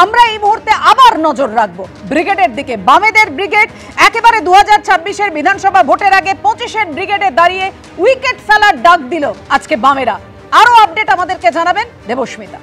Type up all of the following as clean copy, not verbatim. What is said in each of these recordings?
আমরা এই মুহূর্তে আবার নজর রাখবো ব্রিগেডের দিকে। বামেদের ব্রিগেড একেবারে 2026-এর বিধানসভা ভোটের আগে 25-এর ব্রিগেডে দাঁড়িয়ে উইকেট ফেলার ডাক দিল আজকে বামেরা। আরো আপডেট আমাদেরকে জানাবেন দেবস্মিতা।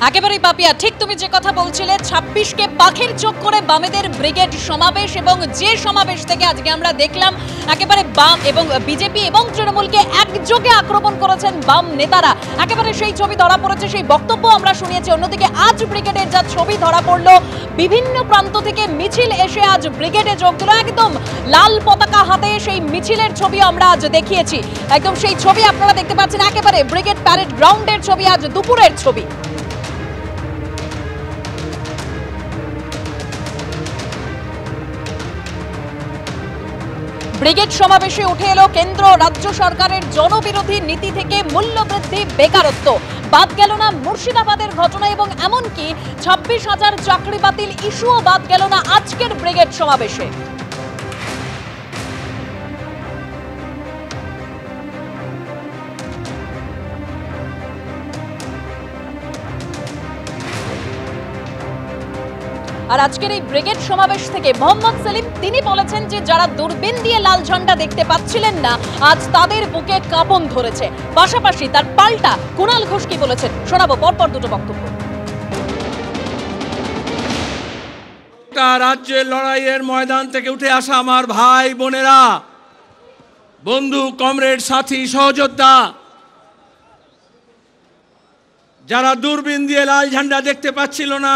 একেবারেই পাপিয়া, ঠিক তুমি যে কথা বলছিলে, 26কে পাখির চোখ করে বামেদের ব্রিগেড সমাবেশ, এবং যে সমাবেশ থেকে আজকে আমরা দেখলাম একেবারে বাম এবং বিজেপি এবং তৃণমূলকে একযোগে আক্রমণ করেছেন বাম নেতারা। একেবারে সেই ছবি ধরা পড়েছে, সেই বক্তব্য আমরা শুনিয়েছি। অন্যদিকে আজ ব্রিগেডের যা ছবি ধরা পড়লো, বিভিন্ন প্রান্ত থেকে মিছিল এসে আজ ব্রিগেডে যোগ দিল। একদম লাল পতাকা হাতে সেই মিছিলের ছবি আমরা আজ দেখিয়েছি। একদম সেই ছবি আপনারা দেখতে পাচ্ছেন, একেবারে ব্রিগেড প্যারেড গ্রাউন্ডের ছবি, আজ দুপুরের ছবি। ব্রিগেড সমাবেশে উঠে এলো কেন্দ্র রাজ্য সরকারের জনবিরোধী নীতি থেকে মূল্যবৃদ্ধি, বেকারত্ব। বাদ গেল না মুর্শিদাবাদের ঘটনা, এবং এমনকি 26,000 চাকরি বাতিল ইস্যুও বাদ গেল না আজকের ব্রিগেড সমাবেশে। আর আজকের এই ব্রিগেড সমাবেশ থেকে মোহাম্মদ সেলিম তিনি বলেছেন যে যারা দূরবীন দিয়ে লাল ঝান্ডা দেখতে পাচ্ছিলেন না, আজ তাদের বুকে কাঁপন ধরেছে। পাশাপাশি তার পাল্টা কুণাল ঘোষ কি বলেছেন শোনাবো পরপর দুটো বক্তব্য। রাজ্যের লড়াইয়ের ময়দান থেকে উঠে আসা আমার ভাই বোনেরা, বন্ধু, কমরেড, সাথী, সহযোদ্ধা, যারা দূরবীন দিয়ে লাল ঝান্ডা দেখতে পাচ্ছিল না,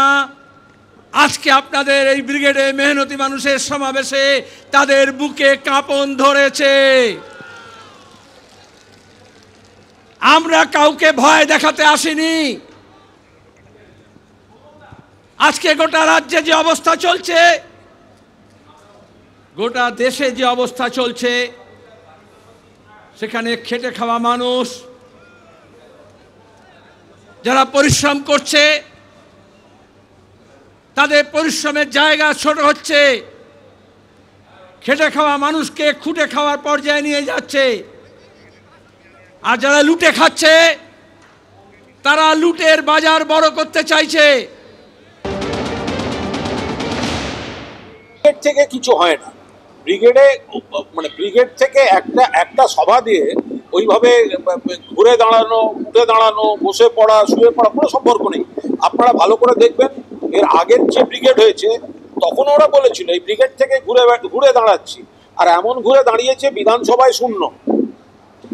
আজকে আপনাদের এই ব্রিগেডে মেহনতি মানুষের সমাবেশে তাদের বুকে কাঁপন ধরেছে। আমরা কাউকে ভয় দেখাতে আসিনি। আজকে গোটা রাজ্যে যে অবস্থা চলছে, গোটা দেশে যে অবস্থা চলছে, সেখানে খেটে খাওয়া মানুষ যারা পরিশ্রম করছে, তাদের পরিশ্রমের জায়গা ছোট হচ্ছে। খেটে খাওয়া মানুষকে খুঁটে খাওয়ার পর্যায়ে নিয়ে যাচ্ছে। আর যারা লুটে খাচ্ছে, তারা লুটের বাজার বড় করতে চাইছে। ব্রিগেড থেকে কিছু হয় না। ব্রিগেডে মানে ব্রিগেড থেকে একটা সভা দিয়ে ওইভাবে ঘুরে দাঁড়ানো, উঠে দাঁড়ানো, বসে পড়া, শুয়ে পড়া কোনো সম্পর্ক নেই। আপনারা ভালো করে দেখবেন, এর আগের যে ব্রিগেড হয়েছে তখন ওরা বলেছিল এই ব্রিগেড থেকে ঘুরে দাঁড়াচ্ছি, আর এমন ঘুরে দাঁড়িয়েছে বিধানসভায় শূন্য।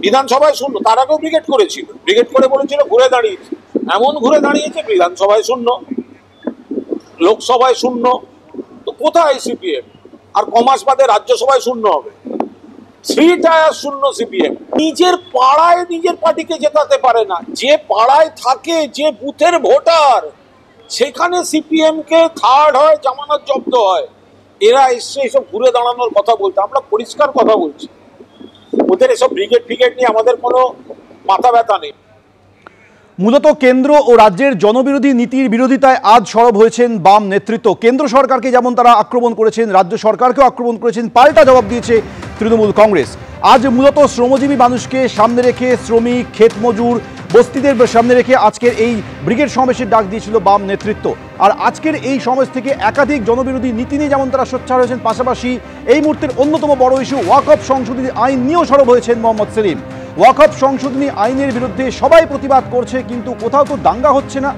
বিধানসভায় শূন্য, তার আগেও ব্রিগেড করেছিল, ব্রিগেড করে বলেছিল ঘুরে দাঁড়িয়েছে, এমন ঘুরে দাঁড়িয়েছে বিধানসভায় শূন্য, লোকসভায় শূন্য। তো কোথায় সিপিএম? আর কমাস বাদে রাজ্যসভায় শূন্য হবে, 3 টায়ার শূন্য সিপিএম। নিজের পাড়ায় নিজের পার্টিকে জেতাতে পারে না। যে পাড়ায় থাকে, যে বুথের ভোটার, সেখানে সিপিএম কে থার্ড হয়, জামানত জব্দ হয়। এরা এসে এসব ঘুরে দাঁড়ানোর কথা বলতে, আমরা পরিষ্কার কথা বলছি, ওদের এসব ব্রিগেড ফ্রিগেড নিয়ে আমাদের কোনো মাথা ব্যথা নেই। মূলত কেন্দ্র ও রাজ্যের জনবিরোধী নীতির বিরোধিতায় আজ সরব হয়েছেন বাম নেতৃত্ব। কেন্দ্র সরকারকে যেমন তারা আক্রমণ করেছেন, রাজ্য সরকারকেও আক্রমণ করেছেন, পাল্টা জবাব দিয়েছে তৃণমূল কংগ্রেস। আজ মূলত শ্রমজীবী মানুষকে সামনে রেখে, শ্রমিক, ক্ষেত মজুর, বস্তিদের সামনে রেখে আজকের এই ব্রিগেড সমাবেশের ডাক দিয়েছিল বাম নেতৃত্ব। আর আজকের এই সমাবেশ থেকে একাধিক জনবিরোধী নীতি নিয়ে যেমন তারা সোচ্চার হয়েছেন, পাশাপাশি এই মুহূর্তের অন্যতম বড় ইস্যু ওয়াকফ সংশোধনী আইন নিয়েও সরব হয়েছেন মোহাম্মদ সেলিম। ওয়াকফ সংশোধনী আইনের বিরুদ্ধে সবাই প্রতিবাদ করছে, কিন্তু কোথাও তো দাঙ্গা হচ্ছে না।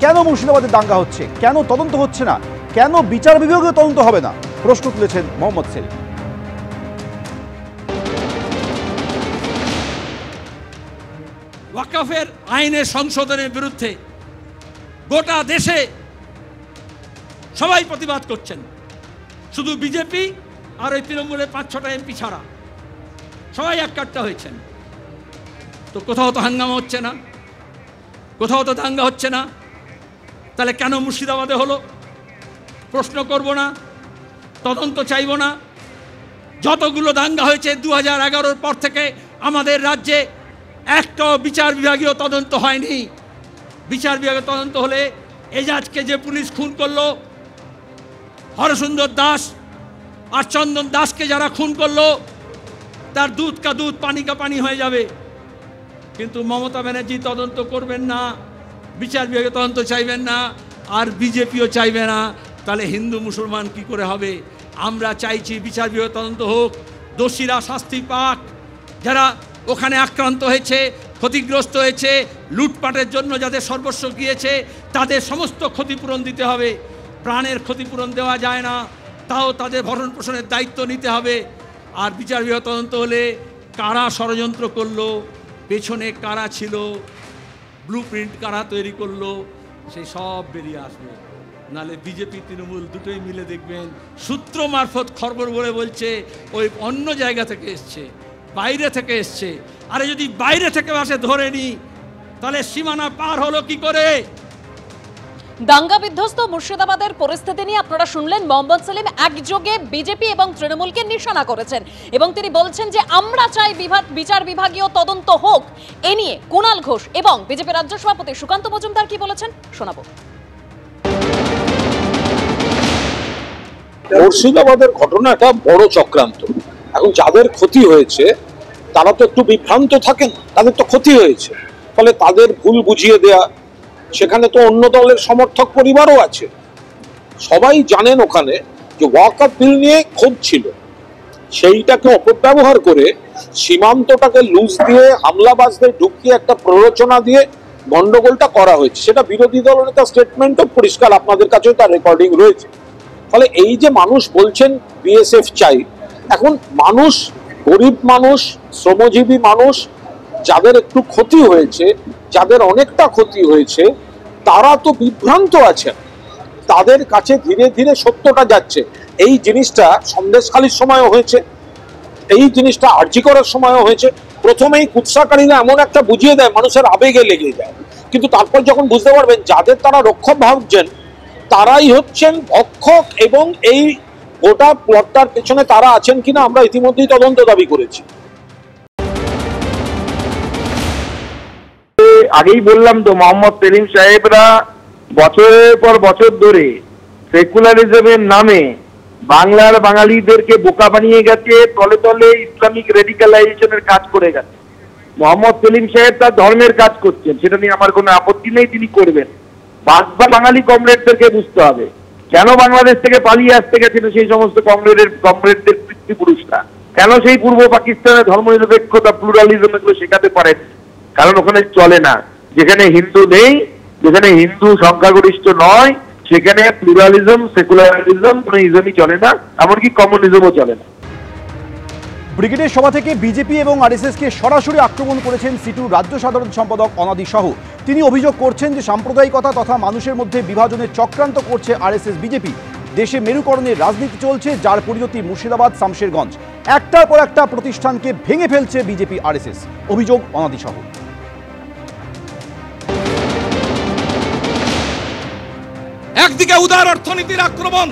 কেন মুর্শিদাবাদে দাঙ্গা হচ্ছে? কেন তদন্ত হচ্ছে না? কেন বিচার বিভাগীয় তদন্ত হবে না? প্রশ্ন তুলেছেন মোহাম্মদ সেলিম। ওয়াকফের আইনের সংশোধনের বিরুদ্ধে গোটা দেশে সবাই প্রতিবাদ করছেন। শুধু বিজেপি আর ওই তৃণমূলের 5-6টা এমপি ছাড়া সবাই এককাট্টা হয়েছেন। তো কোথাও তো হাঙ্গামা হচ্ছে না, কোথাও তো দাঙ্গা হচ্ছে না। তাহলে কেন মুর্শিদাবাদে হলো? প্রশ্ন করব না, তদন্ত চাইব না। যতগুলো দাঙ্গা হয়েছে 2011-র পর থেকে আমাদের রাজ্যে একটাও বিচার বিভাগীয় তদন্ত হয়নি। বিচার বিভাগীয় তদন্ত হলে এজাজকে যে পুলিশ খুন করলো, হরসুন্দর দাস আর চন্দন দাসকে যারা খুন করলো, তার দুধ কা দুধ পানি কা পানি হয়ে যাবে। কিন্তু মমতা ব্যানার্জি তদন্ত করবেন না, বিচার বিভাগে তদন্ত চাইবেন না। আর বিজেপিও চাইবে না, তাহলে হিন্দু মুসলমান কি করে হবে? আমরা চাইছি বিচার বিভাগীয় তদন্ত হোক, দোষীরা শাস্তি পাক, যারা ওখানে আক্রান্ত হয়েছে, ক্ষতিগ্রস্ত হয়েছে, লুটপাটের জন্য যাদের সর্বস্ব গিয়েছে তাদের সমস্ত ক্ষতিপূরণ দিতে হবে। প্রাণের ক্ষতিপূরণ দেওয়া যায় না, তাও তাদের ভরণ পোষণের দায়িত্ব নিতে হবে। আর বিচার বিভাগীয় তদন্ত হলে কারা ষড়যন্ত্র করলো, পেছনে কারা ছিল, ব্লু প্রিন্ট কারা তৈরি করলো, সেই সব বেরিয়ে আসবে। নালে বিজেপি তৃণমূল দুটোই মিলে দেখবেন সূত্র মারফত খবর বলে বলছে ওই অন্য জায়গা থেকে এসছে, বাইরে থেকে এসছে। আরে যদি বাইরে থেকে আসে ধরে নি, তাহলে সীমানা পার হলো কি করে? দাঙ্গা বিধ্বস্ত মুর্শিদাবাদের পরিস্থিতি নিয়ে আপনারা শুনলেন মোহাম্মদ সেলিম একযোগে বিজেপি এবং তৃণমূলকে নিশানা করেছেন এবং তিনি বলছেন যে আমরা চাই বিচার বিভাগীয় তদন্ত হোক। এ নিয়ে কুণাল ঘোষ এবং বিজেপি রাজ্য সভাপতি সুকান্ত মজুমদার কি বলেছেন শোনাবো। মুর্শিদাবাদের ঘটনাটা বড় চক্রান্ত। এখন যাদের ক্ষতি হয়েছে তারা তো একটু বিভ্রান্ত থাকেন, তাদের তো ক্ষতি হয়েছে, ফলে তাদের ভুল বুঝিয়ে দেয়া। সেখানে তো অন্য দলের সমর্থক পরিবারও আছে, সবাই জানেন ওখানে যে ওয়াকআপ বিল নিয়ে ক্ষোভ ছিল, সেইটাকে অপব্যবহার করে সীমান্তটাকে লুজ দিয়ে হামলাবাজদের ঢুকিয়ে একটা প্ররোচনা দিয়ে গন্ডগোলটা করা হয়েছে। সেটা বিরোধী দলনেতা স্টেটমেন্টও পরিষ্কার, আপনাদের কাছেও তার রেকর্ডিং রয়েছে। ফলে এই যে মানুষ বলছেন বিএসএফ চাই, এখন মানুষ, গরিব মানুষ, শ্রমজীবী মানুষ, যাদের একটু ক্ষতি হয়েছে, যাদের অনেকটা ক্ষতি হয়েছে, তারা তো বিভ্রান্ত আছেন। তাদের কাছে ধীরে ধীরে সত্যটা যাচ্ছে। এই জিনিসটা সন্দেশখালির সময়ও হয়েছে, এই জিনিসটা আরজি করার সময়ও হয়েছে। প্রথমেই কুৎসাকারীরা এমন একটা বুঝিয়ে দেয়, মানুষের আবেগে লেগে যায়, কিন্তু তারপর যখন বুঝতে পারবেন যাদের তারা রক্ষক ভাবছেন তারাই হচ্ছেন ভক্ষক, এবং এই গোটা প্লটটার পেছনে তারা আছেন কিনা আমরা ইতিমধ্যেই তদন্ত দাবি করেছি। আগেই বললাম তো, মোহাম্মদ সেলিম সাহেবরা বছরের পর বছর ধরে সেকুলারিজমের নামে বাংলার বাঙালিদেরকে বোকা বানিয়ে গেছে, তলে তলে ইসলামিক রেডিক্যালাইজেশনের কাজ করে গেছে। মোহাম্মদ সেলিম সাহেব তার ধর্মের কাজ করছেন, সেটা নিয়ে আমার কোনো আপত্তি নেই, তিনি করবেন। বাঙালি কমরেডদেরকে বুঝতে হবে কেন বাংলাদেশ থেকে পালিয়ে আসতে গেছিল সেই সমস্ত কমরেডদের পিতৃপুরুষরা, কেন সেই পূর্ব পাকিস্তানের ধর্মনিরপেক্ষতা, প্লুরালিজম এগুলো শেখাতে পারেন। কারণ ওখানে চলে না। যেখানে হিন্দু নেই, যেখানে হিন্দু সংখ্যাগরিষ্ঠ নয়, সেখানে প্লুরালিজম, সেকুলারিজম, কোনো ইজমই চলে না, এমনকি কমিউনিজমও চলে না। ব্রিগেডের সভা থেকে বিজেপি এবং আরএসএসকে সরাসরি আক্রমণ করেছেন সিটুর রাজ্য সাধারণ সম্পাদক অনাদি শাহ। তিনি অভিযোগ করছেন যে সাম্প্রদায়িকতা তথা মানুষের মধ্যে বিভাজনের চক্রান্ত করছে আরএসএস বিজেপি। দেশে মেরুকরণের রাজনীতি চলছে, যার পরিণতি মুর্শিদাবাদ, শামশেরগঞ্জ। একটার পর একটা প্রতিষ্ঠানকে ভেঙে ফেলছে বিজেপি আরএসএস, অভিযোগ অনাদি শাহ। একদিকে উদার অর্থনীতির আক্রমণ,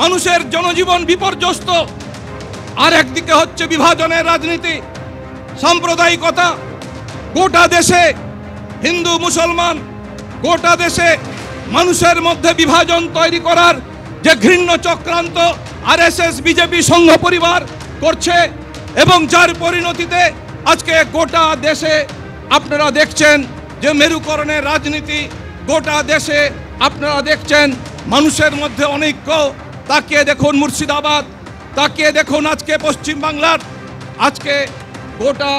মানুষের জনজীবন বিপর্যস্ত, আর একদিকে হচ্ছে বিভাজনের রাজনীতি, সাম্প্রদায়িকতা। গোটা দেশে হিন্দু মুসলমান, গোটা দেশে মানুষের মধ্যে বিভাজন তৈরি করার যে ঘৃণ্য চক্রান্ত আরএসএস বিজেপি সংঘ পরিবার করছে, এবং যার পরিণতিতে আজকে গোটা দেশে আপনারা দেখছেন যে মেরুকরণের রাজনীতি, গোটা দেশে আপনারা দেখছেন মানুষের মধ্যে অনৈক্য। তাকিয়ে দেখুন মুর্শিদাবাদ, তাকিয়ে দেখুন আজকে পশ্চিম বাংলার, আজকে গোটা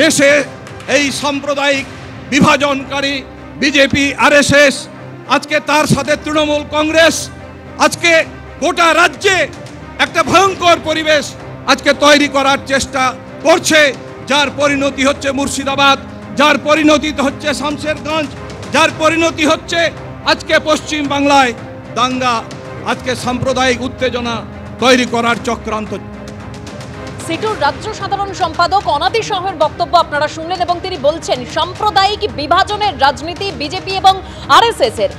দেশে এই সাম্প্রদায়িক বিভাজনকারী বিজেপি আরএসএস, আজকে তার সাথে তৃণমূল কংগ্রেস, আজকে গোটা রাজ্যে একটা ভয়ঙ্কর পরিবেশ আজকে তৈরি করার চেষ্টা করছে, যার পরিণতি হচ্ছে মুর্শিদাবাদ, যার পরিণতি হচ্ছে শামশেরগঞ্জ, যার পরিণতি হচ্ছে আজকে পশ্চিম বাংলায় দাঙ্গা, আজকে সাম্প্রদায়িক উত্তেজনা তৈরি করার চক্রান্ত। সিটুর রাজ্য সাধারণ সম্পাদক অনাদি শাহের বক্তব্য আপনারা শুনলেন এবং তিনি বলছেন সাম্প্রদায়িক বিভাজনের রাজনীতি বিজেপি এবং আরএসএস এর,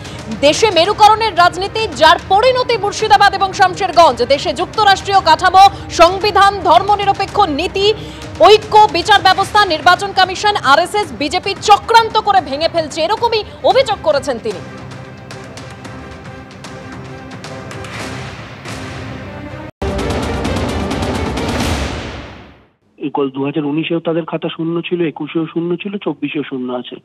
দেশে মেরুকরণের রাজনীতি, যার পরিণতি মুর্শিদাবাদ এবং শামশেরগঞ্জ। দেশে যুক্তরাষ্ট্রীয় কাঠামো, সংবিধান, ধর্মনিরপেক্ষ নীতি, ঐক্য, বিচার ব্যবস্থা, নির্বাচন কমিশন আরএসএস বিজেপি চক্রান্ত করে ভেঙে ফেলছে, এরকমই অভিযোগ করেছেন তিনি। 2019-এও তাদের খাতা শূন্য ছিল, 21-এও শূন্য ছিল, 24-এও শূন্য আছে।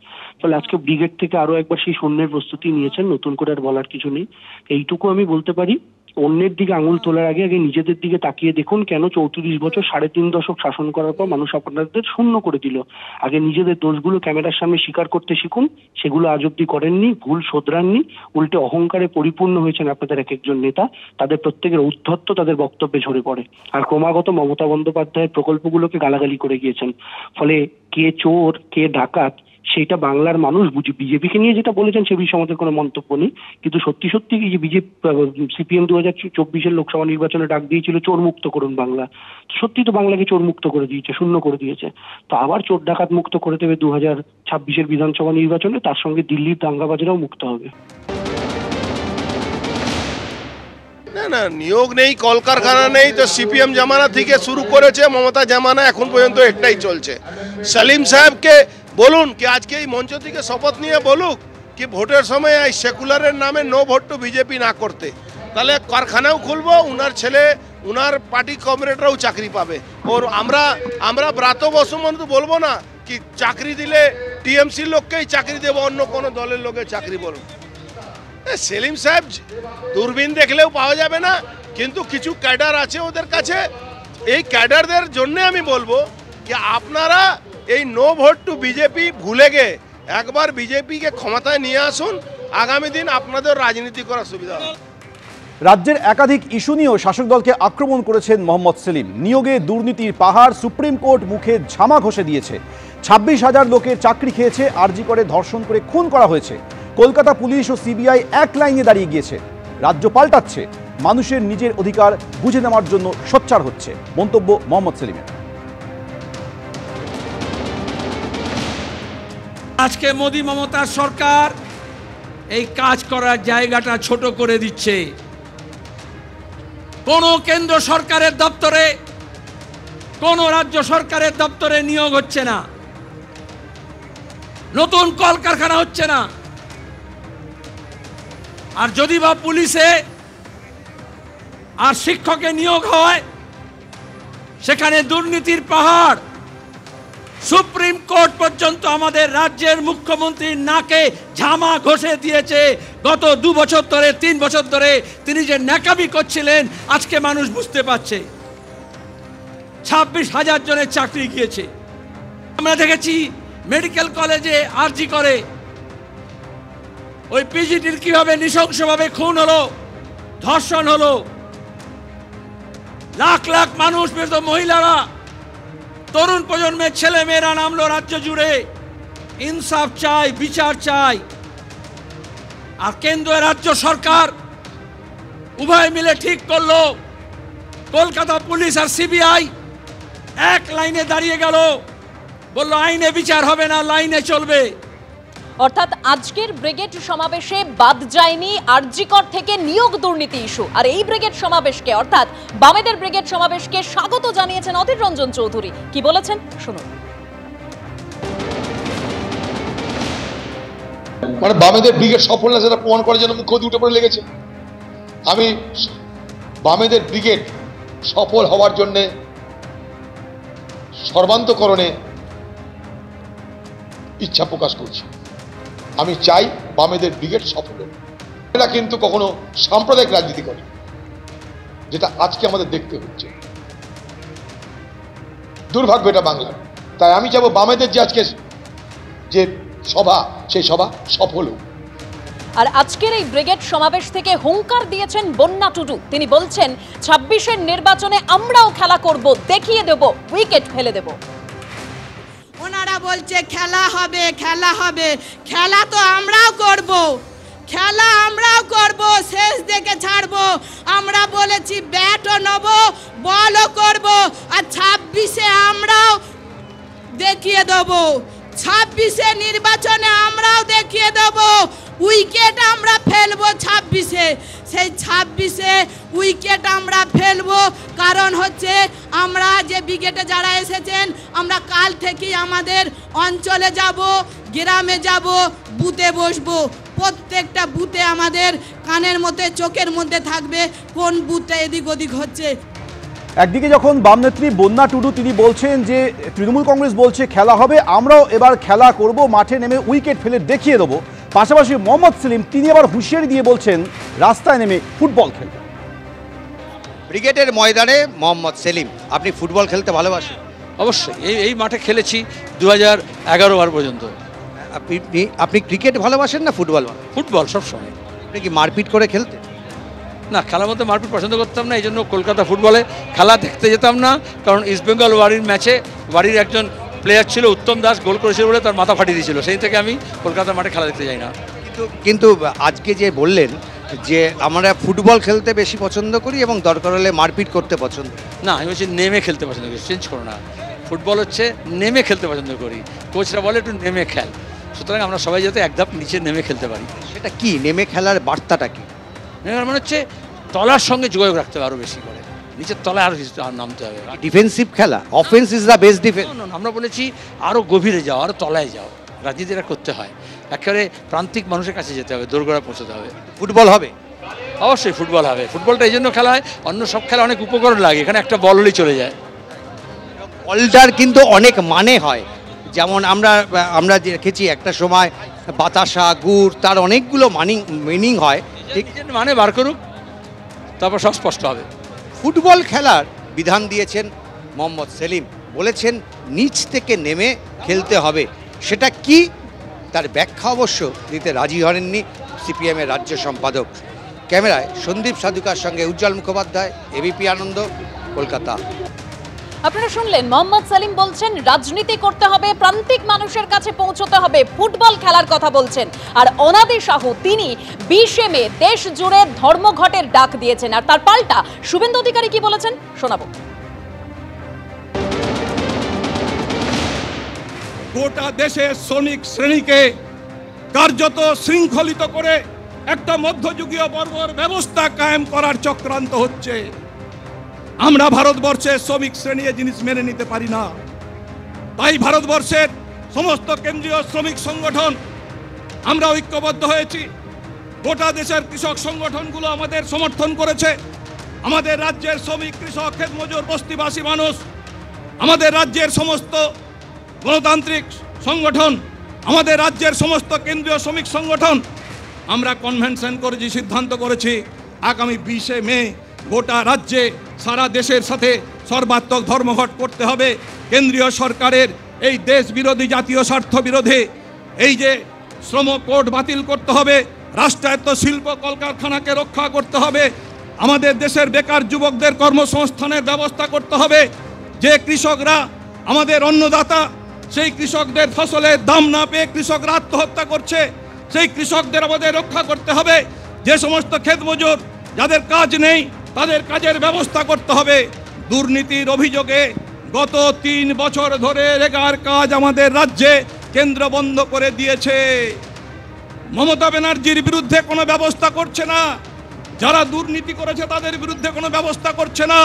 ফলে আজকে ব্রিগেড থেকে আরো একবার সেই শূন্যের প্রস্তুতি নিয়েছেন, নতুন করে আর বলার কিছু নেই। এইটুকু আমি বলতে পারি, অন্যের দিকে আঙুল তোলার আগে আগে নিজেদের দিকে তাকিয়ে দেখুন, কেন 34 বছর 3.5 দশক শাসন করার পর মানুষ আপনাদের শূন্য করে দিল। আগে নিজেদের দোষগুলো ক্যামেরার সামনে স্বীকার করতে শিখুন, সেগুলো আজ অব্দি করেননি, ভুল শোধরাননি, উল্টে অহংকারে পরিপূর্ণ হয়েছেন আপনাদের এক একজন নেতা। তাদের প্রত্যেকের ঔদ্ধত্য তাদের বক্তব্যে ঝরে পড়ে, আর ক্রমাগত মমতা বন্দ্যোপাধ্যায়ের প্রকল্পগুলোকে গালাগালি করে গিয়েছেন। ফলে কে চোর কে ডাকাত সেটা বাংলার মানুষ বুঝি। বিজেপিকে নিয়ে যেটা বলেছেন সে বিষয়ে আমাদের কোনো মন্তব্য নেই, কিন্তু সত্যি সত্যি যে সিপিএম 2024-এর লোকসভা নির্বাচনে ডাক দিয়েছিল চোর মুক্ত করুন বাংলা, সত্যি তো বাংলাকে চোর মুক্ত করে দিয়েছে, শূন্য করে দিয়েছে। তো আবার চোর ডাকাত মুক্ত করে দেবে 2026-এর বিধানসভা নির্বাচনে, তার সঙ্গে দিল্লির দাঙ্গাবাজরাও মুক্ত হবে। না না, নিয়োগ নেই, কলকারখানা নেই, তো সিপিএম জামানা থেকে শুরু করেছে, মমতা জামানা এখন পর্যন্ত একটাই চলছে। সলিম সাহেবকে বলুন কি আজকে এই মঞ্চ থেকে শপথ নিয়ে বলুক কি ভোটের সময় এই সেকুলারের নামে নো ভোট টু বিজেপি না করতে, তাহলে কারখানাও খুলবো, উনার ছেলে উনার পার্টি কমরেডরাও চাকরি পাবে। ওর আমরা ব্রাত বসুমন্ত বলবো না কি চাকরি দিলে টিএমসির লোককেই চাকরি দেবো, অন্য কোনো দলের লোকের চাকরি বলুন। সেলিম সাহেব দূরবীন দেখলেও পাওয়া যাবে না, কিন্তু কিছু ক্যাডার আছে ওদের কাছে। এই ক্যাডারদের জন্য আমি বলবো কি আপনারা এই নো ভোট টু বিজেপি ভুলে গিয়ে একবার বিজেপিকে ক্ষমতায় নিয়ে আসুন, আগামী দিন আপনাদের রাজনীতি করার সুবিধা হবে। রাজ্যের একাধিক ইস্যু নিয়েও শাসক দলকে আক্রমণ করেছেন মোহাম্মদ সেলিম। নিয়োগে দুর্নীতির পাহাড়, সুপ্রিম কোর্ট মুখে ঝামা ঘষে দিয়েছে। 26,000 লোকের চাকরি খেয়েছে, আরজি করে ধর্ষণ করে খুন করা হয়েছে। কলকাতা পুলিশ ও সিবিআই এক লাইনে দাঁড়িয়ে গিয়েছে। রাজ্য পাল্টাচ্ছে, মানুষের নিজের অধিকার বুঝে নেওয়ার জন্য সোচ্চার হচ্ছে, মন্তব্য মোহাম্মদ সেলিমের। আজকে মোদি মমতার সরকার এই কাজ করার জায়গাটা ছোট করে দিচ্ছে। কোন কেন্দ্র সরকারের দপ্তরে, কোন রাজ্য সরকারের দপ্তরে নিয়োগ হচ্ছে না, নতুন কলকারখানা হচ্ছে না। আর যদি বা পুলিশে আর শিক্ষকে নিয়োগ হয়, সেখানে দুর্নীতির পাহাড়। সুপ্রিম কোর্ট পর্যন্ত আমাদের রাজ্যের মুখ্যমন্ত্রীর নাকে ঝামা ঘষে দিয়েছে। গত 2 বছর ধরে, 3 বছর ধরে তিনি যে ন্যাকামি করছিলেন আজকে মানুষ বুঝতে পারছে। 26,000 জনের চাকরি গিয়েছে। আমরা দেখেছি মেডিকেল কলেজে আরজি করে ওই পিজিটির কিভাবে নৃশংসভাবে খুন হলো, ধর্ষণ হলো। লাখ লাখ মানুষ, মহিলারা, তরুণ প্রজন্মের ছেলে মেয়েরা নামলো রাজ্য জুড়ে। ইনসাফ চাই, বিচার চাই। আর কেন্দ্র রাজ্য সরকার উভয় মিলে ঠিক করলো, কলকাতা পুলিশ আর সিবিআই এক লাইনে দাঁড়িয়ে গেল, বলল আইনে বিচার হবে না, লাইনে চলবে। অর্থাৎ আজকের ব্রিগেড সমাবেশে বাদ যায়নি আরজিকর থেকে নিয়োগ দুর্নীতি ইস্যু। আর এই ব্রিগেড সমাবেশকে, অর্থাৎ বামেদের ব্রিগেড সমাবেশকে স্বাগত জানিয়েছেন অধীর রঞ্জন চৌধুরী। কি বলেছেন শুনুন। মানে বামেদের ব্রিগেড সফল না সেটা প্রমাণ করার জন্য মুখ্যমন্ত্রী উঠে পড়ে লেগেছে। আমি বামেদের ব্রিগেড সফল হওয়ার জন্যে সর্বান্তকরণে ইচ্ছা প্রকাশ করছি। আমি চাই বামেদের ব্রিগেড সফল হোক। এরা কিন্তু কখনো সাম্প্রদায়িক রাজনীতি করে, যেটা আজকে আমাদের দেখতে হচ্ছে। দুর্ভাগ্য এটা বাংলার। তাই আমি চাইবো বামেদের যে আজকে যে সভা, সেই সভা সফল হোক। আর আজকের এই ব্রিগেড সমাবেশ থেকে হুঙ্কার দিয়েছেন বন্যা টুডু। তিনি বলছেন 26-এর নির্বাচনে আমরাও খেলা করব, দেখিয়ে দেব, উইকেট ফেলে দেব। ওনারা বলছে খেলা হবে, খেলা হবে। খেলা তো আমরাও করব, খেলা আমরাও করব, শেষ দেখে ছাড়বো। আমরা বলেছি ব্যাটও নেব, বলও করব। আর 26-এ আমরাও দেখিয়ে দেব, 26-এ নির্বাচনে আমরাও দেখিয়ে দেব, উইকেট আমরা ফেলবো 26-এ। সেই 26-এ উইকেট আমরা ফেলবো। কারণ হচ্ছে আমরা যে ব্রিগেডে যারা এসেছেন, আমরা কাল থেকেই আমাদের অঞ্চলে যাব, গ্রামে যাব, বুথে বসবো। প্রত্যেকটা বুথে আমাদের কানের মধ্যে, চোখের মধ্যে থাকবে কোন বুথটা এদিক ওদিক হচ্ছে। একদিকে যখন বাম নেত্রী বন্যা টুডু তিনি বলছেন যে তৃণমূল কংগ্রেস বলছে খেলা হবে, আমরাও এবার খেলা করব, মাঠে নেমে উইকেট ফেলে দেখিয়ে দেবো, পাশাপাশি মোহাম্মদ সেলিম তিনি আবার হুঁশিয়ারি দিয়ে বলছেন রাস্তায় নেমে ফুটবল খেলতে। ব্রিগেডের ময়দানে মোহাম্মদ সেলিম, আপনি ফুটবল খেলতে ভালোবাসেন? অবশ্যই, এই মাঠে খেলেছি 2011 বার পর্যন্ত। আপনি ক্রিকেট ভালোবাসেন না ফুটবল? ফুটবল সবসময়। আপনি কি মারপিট করে খেলতে? না, খেলার মধ্যে মারপিট পছন্দ করতাম না, এই জন্য কলকাতা ফুটবলে খেলা দেখতে যেতাম না। কারণ ইস্টবেঙ্গল ওয়ারির ম্যাচে ওয়ারির একজন প্লেয়ার ছিল উত্তম দাস, গোল করেছিল বলে তার মাথা ফাটিয়ে দিয়েছিল, সেই থেকে আমি কলকাতা মাঠে খেলা দেখতে যাই না। কিন্তু আজকে যে বললেন যে আমরা ফুটবল খেলতে বেশি পছন্দ করি এবং দরকার হলে মারপিট করতে পছন্দ, না আমি বলছি নেমে খেলতে পছন্দ করি, চেঞ্জ করো না। ফুটবল হচ্ছে নেমে খেলতে পছন্দ করি, কোচরা বলে একটু নেমে খেল, সুতরাং আমরা সবাই যাতে এক ধাপ নিচে নেমে খেলতে পারি। সেটা কি নেমে খেলার বার্তাটা কি? নেমে মানে হচ্ছে তলার সঙ্গে যোগাযোগ রাখতে হবে আরও বেশি করে, নিচের তলায় আরও নামতে হবে। ডিফেন্সিভ খেলা, offence is the best defence. আমরা বলেছি আরও গভীরে যাও, আরও তলায় যাও, রাজনীতিটা করতে হয়, একেবারে প্রান্তিক মানুষের কাছে যেতে হবে, দোরগোড়া পৌঁছতে হবে। ফুটবল হবে? অবশ্যই ফুটবল হবে। ফুটবলটা এই জন্য খেলা হয়, অন্য সব খেলা অনেক উপকরণ লাগে, এখানে একটা বল হলেই চলে যায়। বলটার কিন্তু অনেক মানে হয়, যেমন আমরা দেখেছি একটা সময় বাতাসা, গুড়, তার অনেকগুলো মিনিং হয়। ঠিক মানে বার করুক, তারপর সব স্পষ্ট হবে। ফুটবল খেলার বিধান দিয়েছেন মোহাম্মদ সেলিম, বলেছেন নিচ থেকে নেমে খেলতে হবে। সেটা কি তার ব্যাখ্যা অবশ্য দিতে রাজি হননি সিপিএমের রাজ্য সম্পাদক। ক্যামেরায় সন্দীপ সাধুকার সঙ্গে উজ্জ্বল মুখোপাধ্যায়, এবিপি আনন্দ, কলকাতা। আপনারা শুনলেন মোহাম্মদ সেলিম বলছেন রাজনীতি করতে হবে, প্রান্তিক মানুষের কাছে পৌঁছতে হবে, ফুটবল খেলার কথা বলছেন। আর অনাদি সাহু তিনি 20 মে দেশ জুড়ে ধর্মঘটের ডাক দিয়েছেন, আর তার পাল্টা শুভেন্দু অধিকারী কি বলেছেন শোনাবো। গোটা দেশের শ্রমিক শ্রেণীকে কার্যত শৃঙ্খলিত করে একটা মধ্যযুগীয় বর্বর ব্যবস্থা কায়েম করার চক্রান্ত হচ্ছে। আমরা ভারতবর্ষের শ্রমিক শ্রেণী এই জিনিস মেনে নিতে পারি না। তাই ভারতবর্ষের সমস্ত কেন্দ্রীয় শ্রমিক সংগঠন আমরা ঐক্যবদ্ধ হয়েছি। গোটা দেশের কৃষক সংগঠনগুলো আমাদের সমর্থন করেছে। আমাদের রাজ্যের শ্রমিক, কৃষক, ক্ষেতমজুর, বস্তিবাসী মানুষ, আমাদের রাজ্যের সমস্ত গণতান্ত্রিক সংগঠন, আমাদের রাজ্যের সমস্ত কেন্দ্রীয় শ্রমিক সংগঠন আমরা কনভেনশন করেছি, সিদ্ধান্ত করেছি আগামী 20 মে গোটা রাজ্যে সারা দেশের সাথে সর্বাত্মক ধর্মঘট করতে হবে। কেন্দ্রীয় সরকারের এই দেশ বিরোধী, জাতীয় স্বার্থ বিরোধী এই যে শ্রম কোড বাতিল করতে হবে, রাষ্ট্রায়ত্ত শিল্প কলকারখানাকে রক্ষা করতে হবে, আমাদের দেশের বেকার যুবকদের কর্মসংস্থানের ব্যবস্থা করতে হবে। যে কৃষকরা আমাদের অন্নদাতা, সেই কৃষকদের ফসলের দাম না পেয়ে কৃষকরা আত্মহত্যা করছে, সেই কৃষকদের আমাদের রক্ষা করতে হবে। যে সমস্ত ক্ষেতমজুর যাদের কাজ নেই তাদের কাজের ব্যবস্থা করতে হবে। দুর্নীতির অভিযোগে গত 3 বছর ধরে রেগার কাজ আমাদের রাজ্যে কেন্দ্র বন্ধ করে দিয়েছে। মমতা ব্যানার্জির বিরুদ্ধে কোনো ব্যবস্থা করছে না, যারা দুর্নীতি করেছে তাদের বিরুদ্ধে কোনো ব্যবস্থা করছে না,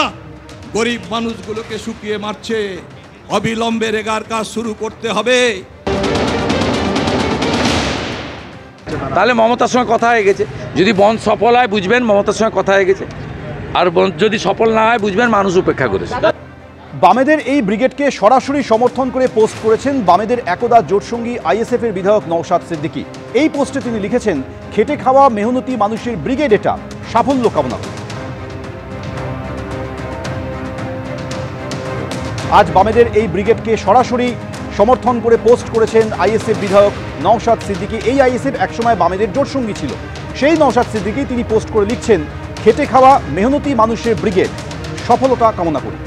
গরিব মানুষগুলোকে শুকিয়ে মারছে। অবিলম্বে রেগার কাজ শুরু করতে হবে। তাহলে মমতার সঙ্গে কথা হয়ে গেছে, যদি বন্ধ সফল হয় বুঝবেন মমতার সঙ্গে কথা হয়ে গেছে, আর যদি সফল না হয় বুঝবেন মানুষ উপেক্ষা করেছে। বামেদের এই ব্রিগেডকে সরাসরি সমর্থন করে পোস্ট করেছেন বামেদের একদা জোটসঙ্গী আইএসএফ এর বিধায়ক নওশাদ সিদ্দিকী। এই পোস্টে তিনি লিখেছেন, খেটে খাওয়া মেহনতি মানুষের ব্রিগেড এটা, সাফল্য কামনা করি। আজ বামেদের এই ব্রিগেডকে সরাসরি সমর্থন করে পোস্ট করেছেন আইএসএফ বিধায়ক নওশাদ সিদ্দিকী। এই আইএসএফ একসময় বামেদের জোটসঙ্গী ছিল। সেই নওশাদ সিদ্দিকী তিনি পোস্ট করে লিখছেন, খেটে খাওয়া মেহনতি মানুষের ব্রিগেড, সফলতা কামনা করি।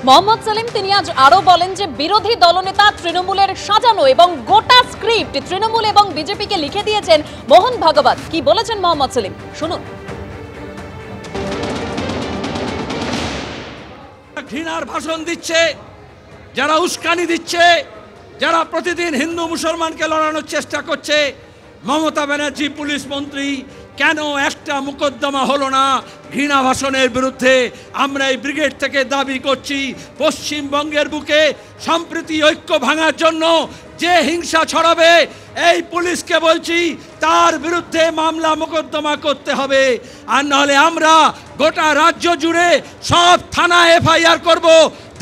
মোহাম্মদ সেলিম তিনি আজ আরো বলেন যে বিরোধী দলনেতা তৃণমূলের সাজানো এবং গোটা স্ক্রিপ্ট তৃণমূল এবং বিজেপিকে লিখে দিয়েছেন মোহন ভাগবত। কি বলেছেন মোহাম্মদ সেলিম শুনুন। ঘৃণার ভাষণ দিচ্ছে, যারা উস্কানি দিচ্ছে, যারা প্রতিদিন হিন্দু মুসলমানকে লড়ানোর চেষ্টা করছে, মমতা ব্যানার্জি পুলিশ মন্ত্রী কেন একটা মোকদ্দমা হলো না ঘৃণা ভাষণের বিরুদ্ধে? আমরা এই ব্রিগেড থেকে দাবি করছি পশ্চিমবঙ্গের বুকে সম্প্রীতি ঐক্য ভাঙার জন্য যে হিংসা ছড়াবে, এই পুলিশকে বলছি তার বিরুদ্ধে মামলা মোকদ্দমা করতে হবে। আর নাহলে আমরা গোটা রাজ্য জুড়ে সব থানায় এফআইআর করব।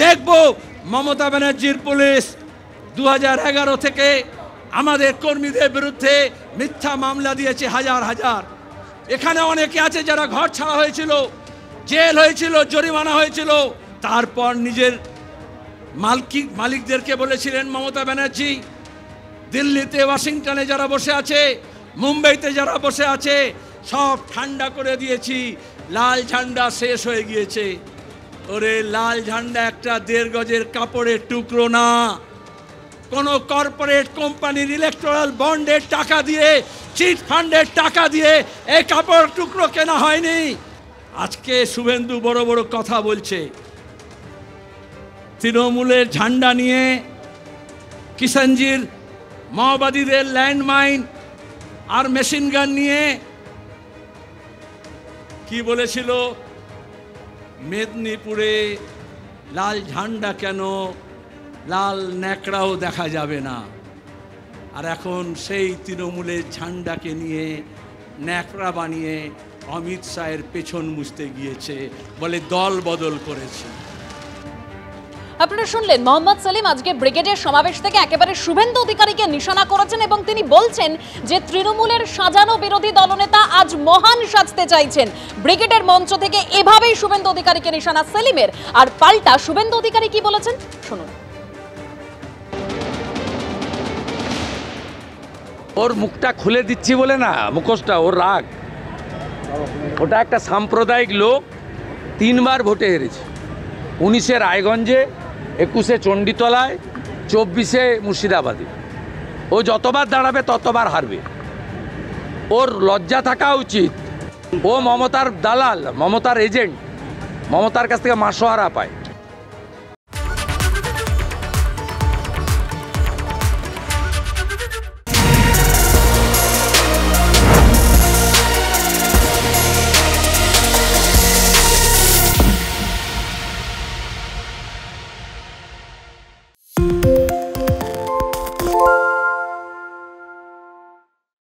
দেখব মমতা ব্যানার্জির পুলিশ 2011 থেকে আমাদের কর্মীদের বিরুদ্ধে মিথ্যা মামলা দিয়েছে হাজার হাজার। এখানে অনেকে আছে যারা ঘর ছাড়া হয়েছিল, জেল হয়েছিল, জরিমানা হয়েছিল, তারপর নিজের মালিকদেরকে বলেছিলেন মমতা ব্যানার্জি, দিল্লিতে ওয়াশিংটনে যারা বসে আছে, মুম্বাইতে যারা বসে আছে, সব ঠান্ডা করে দিয়েছি, লাল ঝান্ডা শেষ হয়ে গিয়েছে। ওরে লাল ঝান্ডা একটা 1.5 গজের কাপড়ের টুকরো না, কোনো কর্পোরেট কোম্পানির ইলেকট্রাল বন্ডের টাকা দিয়ে, চিট ফান্ডের টাকা দিয়ে এই কাপড় টুকরো কেনা হয়নি। আজকে শুভেন্দু বড় বড় কথা বলছে, তৃণমূলের ঝান্ডা নিয়ে কিষাণজির মাওবাদীদের ল্যান্ডমাইন আর মেশিন গান নিয়ে কি বলেছিল, মেদিনীপুরে লাল ঝান্ডা কেন, লাল ন্যাকড়াও দেখা যাবে না। আর এখন সেই তৃণমূলের ঝান্ডাকে নিয়ে ন্যাকড়া বানিয়ে অমিত শাহের পেছন মুছতে গিয়েছে, বলে দল বদল করেছে। আপনারা শুনলেন মোহাম্মদ সেলিম আজকে ব্রিগেডের সমাবেশ থেকে একেবারে শুভেন্দু অধিকারীকে নিশানা করেছেন এবং তিনি বলছেন যে তৃণমূলের সাজানো বিরোধী দলনেতা আজ মহান সাজতে চাইছেন। ব্রিগেডের মঞ্চ থেকে এভাবেই শুভেন্দু অধিকারীকে নিশানা সেলিমের। আর পাল্টা শুভেন্দু অধিকারী কি বলেছেন শুনুন। ওর মুখটা খুলে দিচ্ছি বলে না, মুখোশটা ওর রাগ, ওটা একটা সাম্প্রদায়িক লোক, 3 বার ভোটে হেরেছে। 19-এ রায়গঞ্জে, 21-এ চণ্ডীতলায়, 24-এ মুর্শিদাবাদে। ও যতবার দাঁড়াবে ততবার হারবে। ওর লজ্জা থাকা উচিত। ও মমতার দালাল, মমতার এজেন্ট, মমতার কাছ থেকে মাসোহারা পায়।